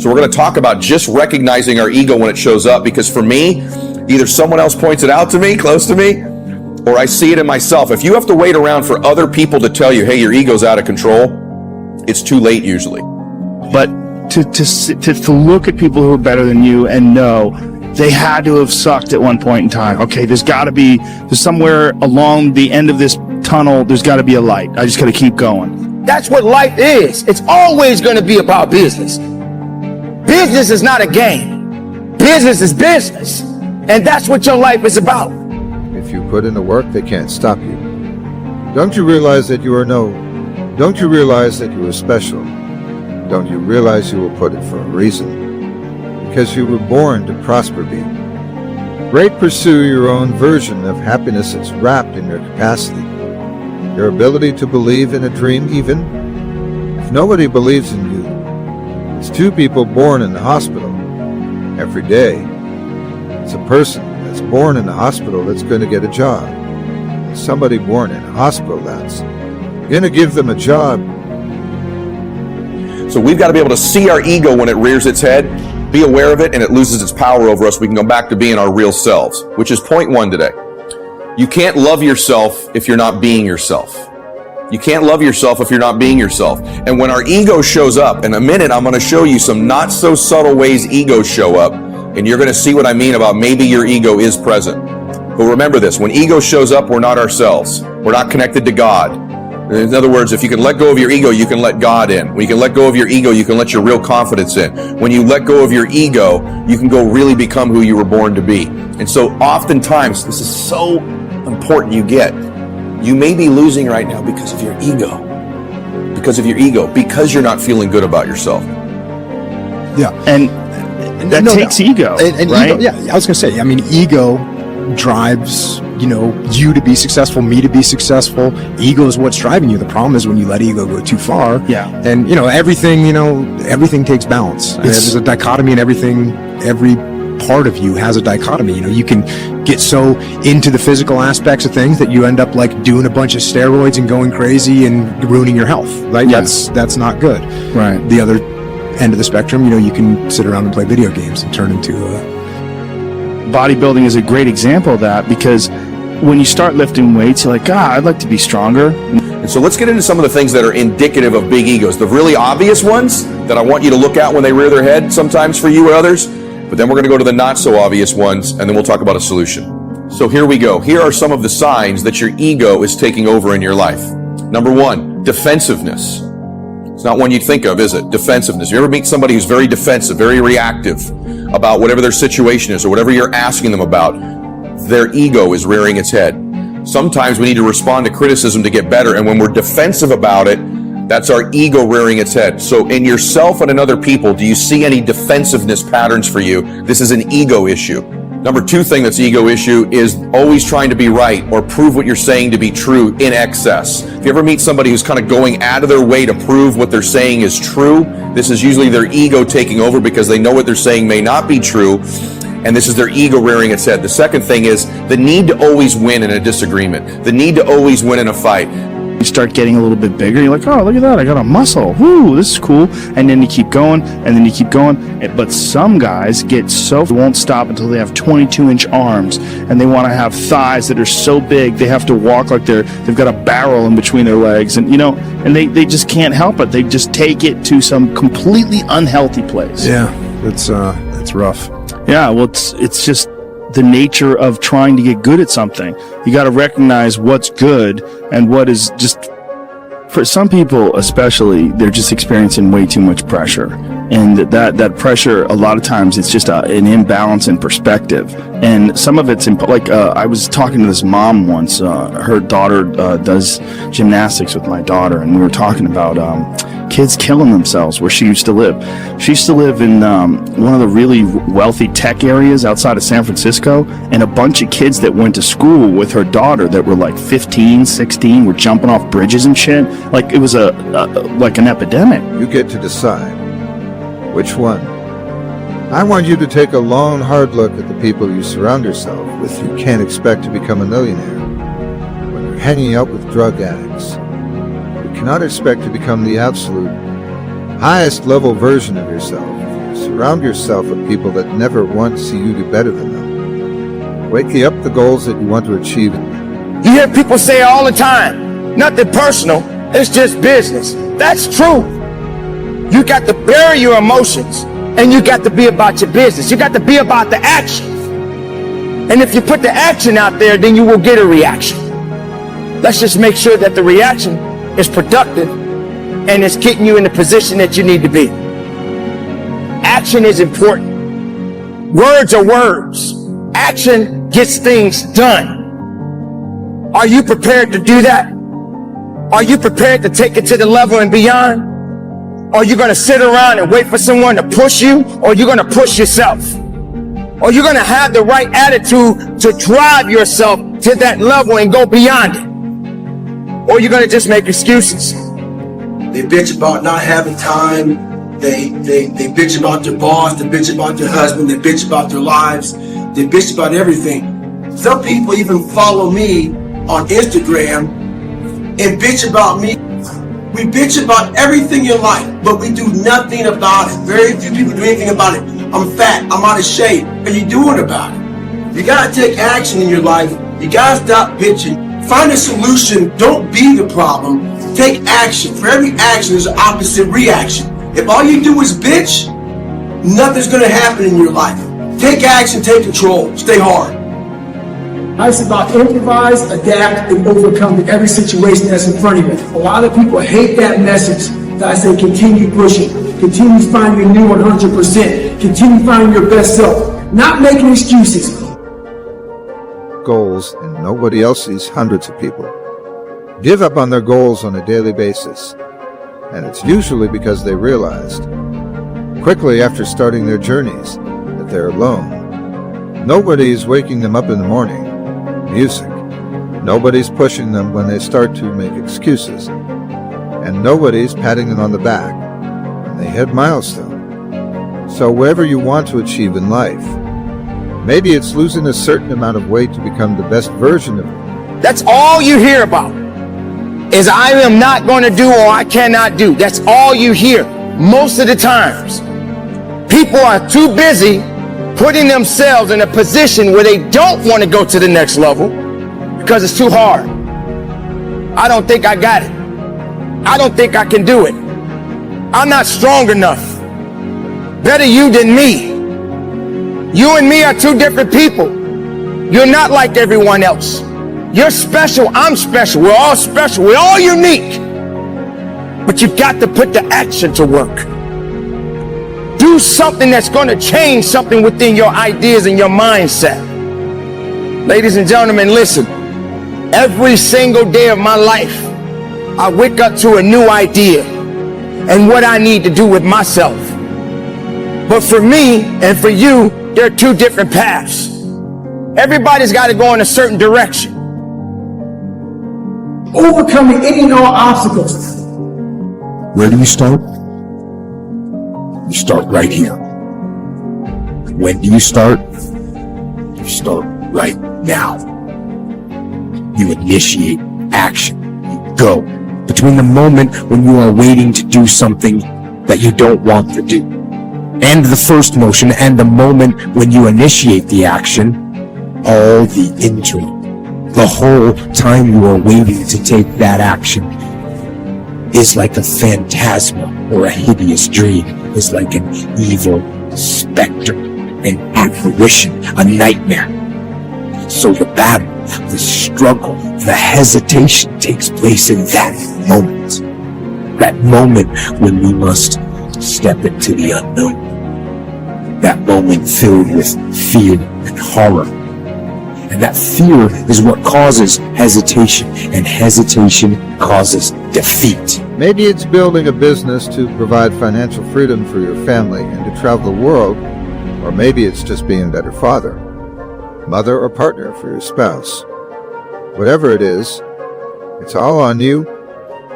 So we're going to talk about just recognizing our ego when it shows up, because for me, either someone else points it out to me, close to me, or I see it in myself. If you have to wait around for other people to tell you, hey, your ego's out of control, it's too late usually. But to look at people who are better than you and know they had to have sucked at one point in time. Okay, there's somewhere along the end of this tunnel, there's got to be a light. I just got to keep going. That's what life is. It's always going to be about business. Business is not a game. Business is business. And that's what your life is about. If you put in the work, they can't stop you. Don't you realize that you are Don't you realize that you are special? Don't you realize you were put it for a reason? Because you were born to prosper, be. Great, pursue your own version of happiness that's wrapped in your capacity. Your ability to believe in a dream, even if nobody believes in you. It's two people born in the hospital every day. It's a person that's born in the hospital that's going to get a job. It's somebody born in a hospital that's going to give them a job. So we've got to be able to see our ego when it rears its head, be aware of it, and it loses its power over us. We can go back to being our real selves, which is point one today. You can't love yourself if you're not being yourself. You can't love yourself if you're not being yourself. And when our ego shows up, in a minute, I'm going to show you some not so subtle ways egos show up, and you're going to see what I mean about maybe your ego is present. But remember this, when ego shows up, we're not ourselves. We're not connected to God. In other words, if you can let go of your ego, you can let God in. When you can let go of your ego, you can let your real confidence in. When you let go of your ego, you can go really become who you were born to be. And so oftentimes, this is so important you get. You may be losing right now because of your ego. Because of your ego. Because you're not feeling good about yourself. Yeah. And that takes ego, and right? Ego, yeah, I was going to say, I mean, ego drives, you to be successful, me to be successful. Ego is what's driving you. The problem is when you let ego go too far. Yeah. And, everything takes balance. There's a dichotomy in everything. Every part of you has a dichotomy. You can get so into the physical aspects of things that you end up like doing a bunch of steroids and going crazy and ruining your health. Right? Yeah. That's not good. Right. The other end of the spectrum, you can sit around and play video games and turn into bodybuilding is a great example of that, because when you start lifting weights, you're like, God, I'd like to be stronger. And so let's get into some of the things that are indicative of big egos. The really obvious ones that I want you to look at when they rear their head, sometimes for you or others. But then we're going to go to the not so obvious ones, and then we'll talk about a solution. So here we go. Here are some of the signs that your ego is taking over in your life. Number one, defensiveness. It's not one you'd think of, is it? Defensiveness. You ever meet somebody who's very defensive, very reactive about whatever their situation is or whatever you're asking them about? Their ego is rearing its head. Sometimes we need to respond to criticism to get better, and when we're defensive about it, that's our ego rearing its head. So in yourself and in other people, do you see any defensiveness patterns for you? This is an ego issue. Number two thing that's ego issue is always trying to be right or prove what you're saying to be true in excess. If you ever meet somebody who's kind of going out of their way to prove what they're saying is true, this is usually their ego taking over because they know what they're saying may not be true, and this is their ego rearing its head. The second thing is the need to always win in a disagreement, the need to always win in a fight. You start getting a little bit bigger. You're like, oh, look at that. I got a muscle. Woo, this is cool. And then you keep going, and then you keep going. But some guys get so they won't stop until they have 22-inch arms, and they want to have thighs that are so big they have to walk like they've got a barrel in between their legs. And, and they just can't help it. They just take it to some completely unhealthy place. Yeah, that's rough. Yeah, well, it's just the nature of trying to get good at something. You got to recognize what's good and what is just, for some people especially, they're just experiencing way too much pressure. And that pressure, a lot of times, it's just an imbalance in perspective. And some of it's, I was talking to this mom once. Her daughter does gymnastics with my daughter, and we were talking about kids killing themselves where she used to live. She used to live in one of the really wealthy tech areas outside of San Francisco, and a bunch of kids that went to school with her daughter that were like 15, 16 were jumping off bridges and shit. Like it was like an epidemic. You get to decide which one. I want you to take a long, hard look at the people you surround yourself with. You can't expect to become a millionaire when you're hanging out with drug addicts. You cannot expect to become the absolute highest level version of yourself if you Surround yourself with people that never once see you do better than them. Waking up the goals that you want to achieve. You hear people say all the time, nothing personal, it's just business. That's true. You got to bury your emotions and you got to be about your business. You got to be about the action. And if you put the action out there, then you will get a reaction. Let's just make sure that the reaction is productive and it's getting you in the position that you need to be. Action is important. Words are words. Action gets things done. Are you prepared to do that? Are you prepared to take it to the level and beyond? Are you going to sit around and wait for someone to push you, or are you going to push yourself? Or are you going to have the right attitude to drive yourself to that level and go beyond it? Or are you going to just make excuses? They bitch about not having time. They bitch about their boss. They bitch about their husband. They bitch about their lives. They bitch about everything. Some people even follow me on Instagram and bitch about me. We bitch about everything in life, but we do nothing about it. Very few people do anything about it. I'm fat. I'm out of shape. What are you doing about it? You gotta take action in your life. You gotta stop bitching. Find a solution. Don't be the problem. Take action. For every action, there's an opposite reaction. If all you do is bitch, nothing's gonna happen in your life. Take action. Take control. Stay hard. Life's about improvise, adapt, and overcome in every situation that's in front of you. A lot of people hate that message that I say continue pushing, continue finding your new 100%, continue finding your best self, not making excuses. Goals, and nobody else sees hundreds of people give up on their goals on a daily basis. And it's usually because they realized quickly after starting their journeys that they're alone. Nobody's waking them up in the morning. Music. Nobody's pushing them when they start to make excuses. And nobody's patting them on the back when they hit milestone. So whatever you want to achieve in life, maybe it's losing a certain amount of weight to become the best version of you. That's all you hear about, is I am not going to do or I cannot do. That's all you hear most of the times. People are too busy putting themselves in a position where they don't want to go to the next level because it's too hard. I don't think I got it. I don't think I can do it. I'm not strong enough. Better you than me. You and me are two different people. You're not like everyone else. You're special. I'm special. We're all special. We're all unique. But you've got to put the action to work. Do something that's going to change something within your ideas and your mindset. Ladies and gentlemen, listen. Every single day of my life, I wake up to a new idea and what I need to do with myself. But for me and for you, there are two different paths. Everybody's got to go in a certain direction. Overcoming any and all obstacles. Where do you start? You start right here. When do you start? You start right now. You initiate action. You go. Between the moment when you are waiting to do something that you don't want to do, and the first motion, and the moment when you initiate the action, all the interim, the whole time you are waiting to take that action is like a phantasma or a hideous dream, is like an evil specter, an apparition, a nightmare. So the battle, the struggle, the hesitation takes place in that moment when we must step into the unknown, that moment filled with fear and horror. And that fear is what causes hesitation, and hesitation causes defeat. Maybe it's building a business to provide financial freedom for your family and to travel the world, or maybe it's just being a better father, mother, or partner for your spouse. Whatever it is, it's all on you,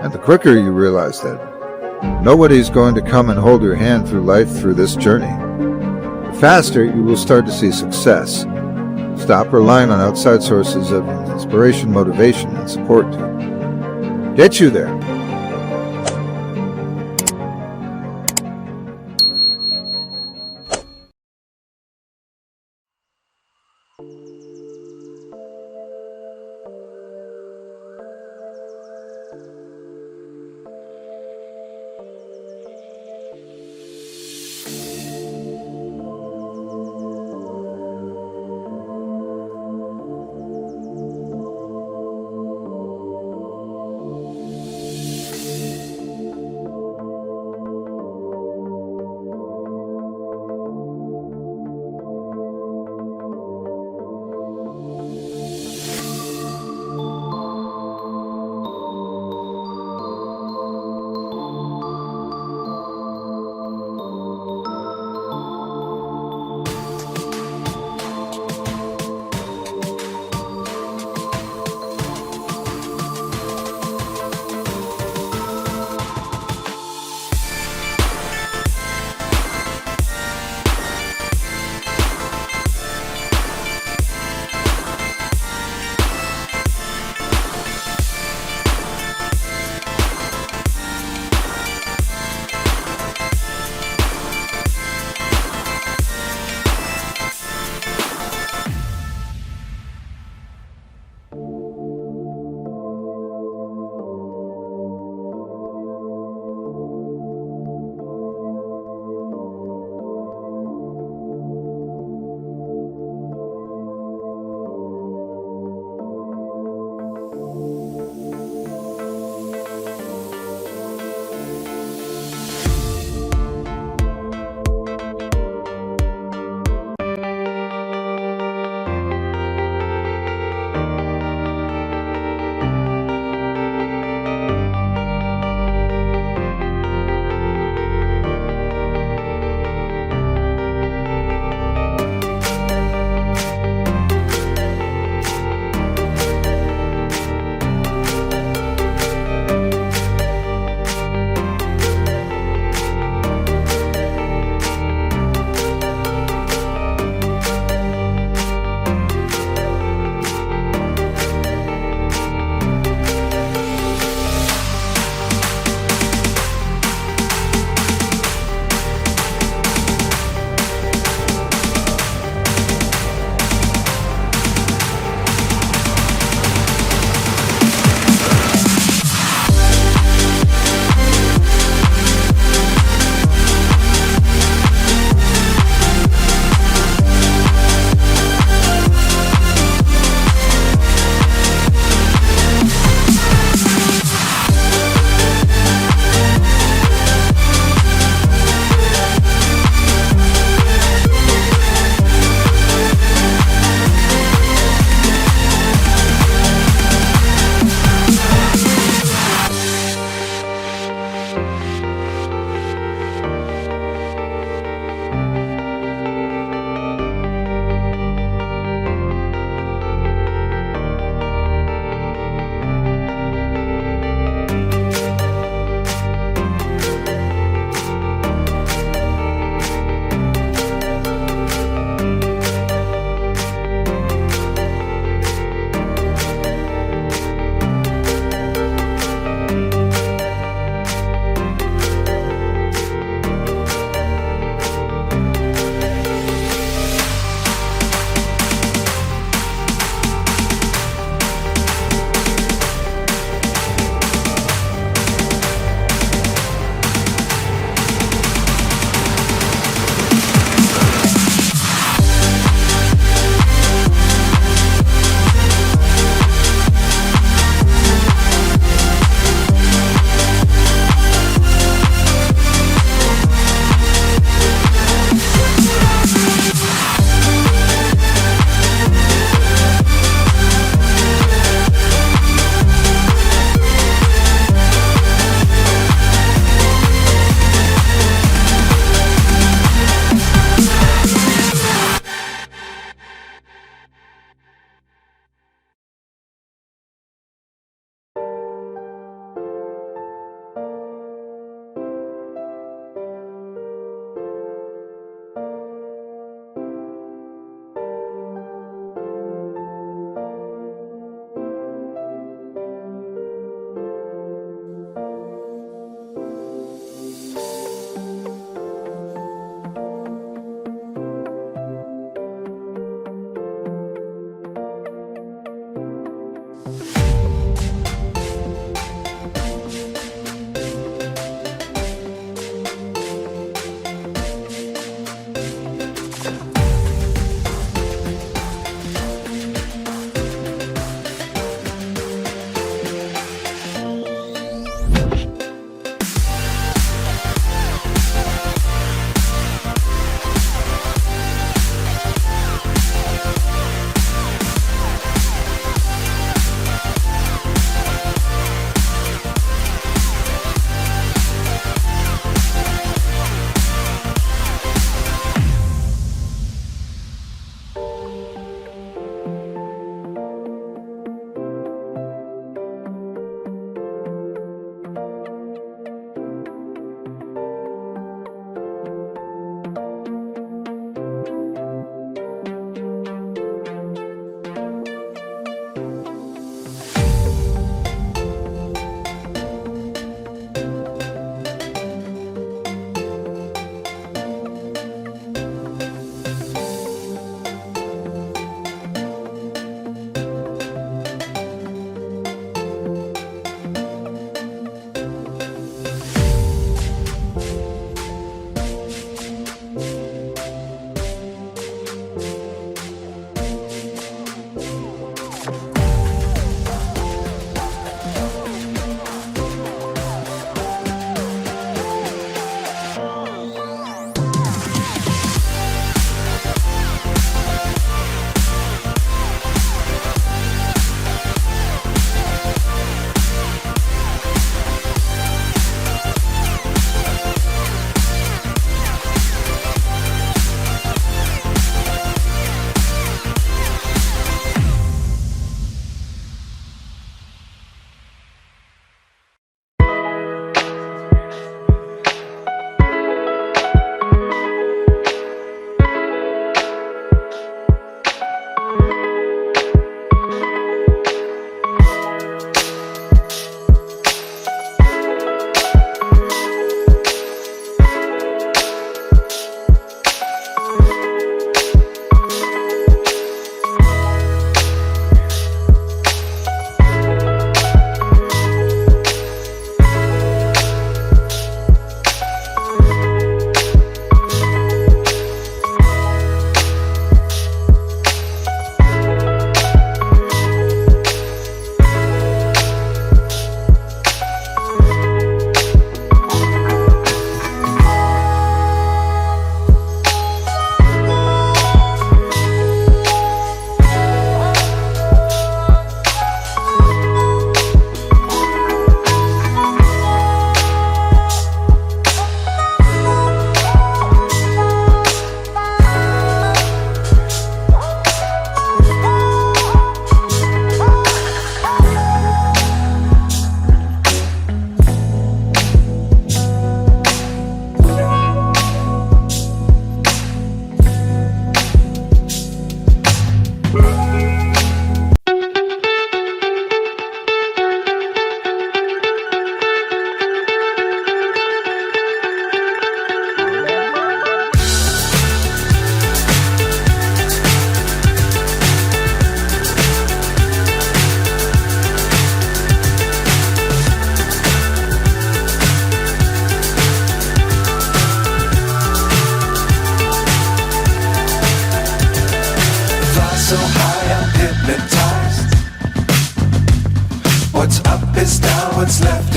and the quicker you realize that, nobody's going to come and hold your hand through life through this journey, the faster you will start to see success. Stop relying on outside sources of inspiration, motivation, and support to get you there.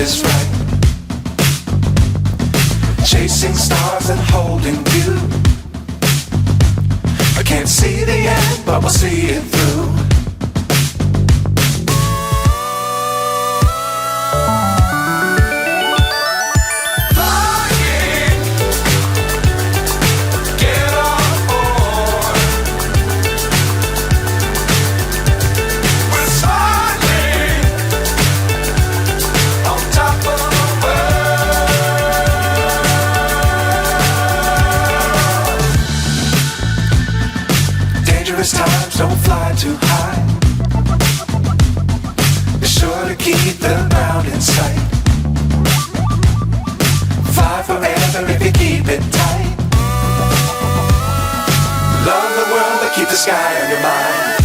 is right. Chasing stars and holding you. I can't see the end, but we'll see it through. Times don't fly too high. Be sure to keep the ground in sight. Fly forever if you keep it tight. Love the world but keep the sky on your mind.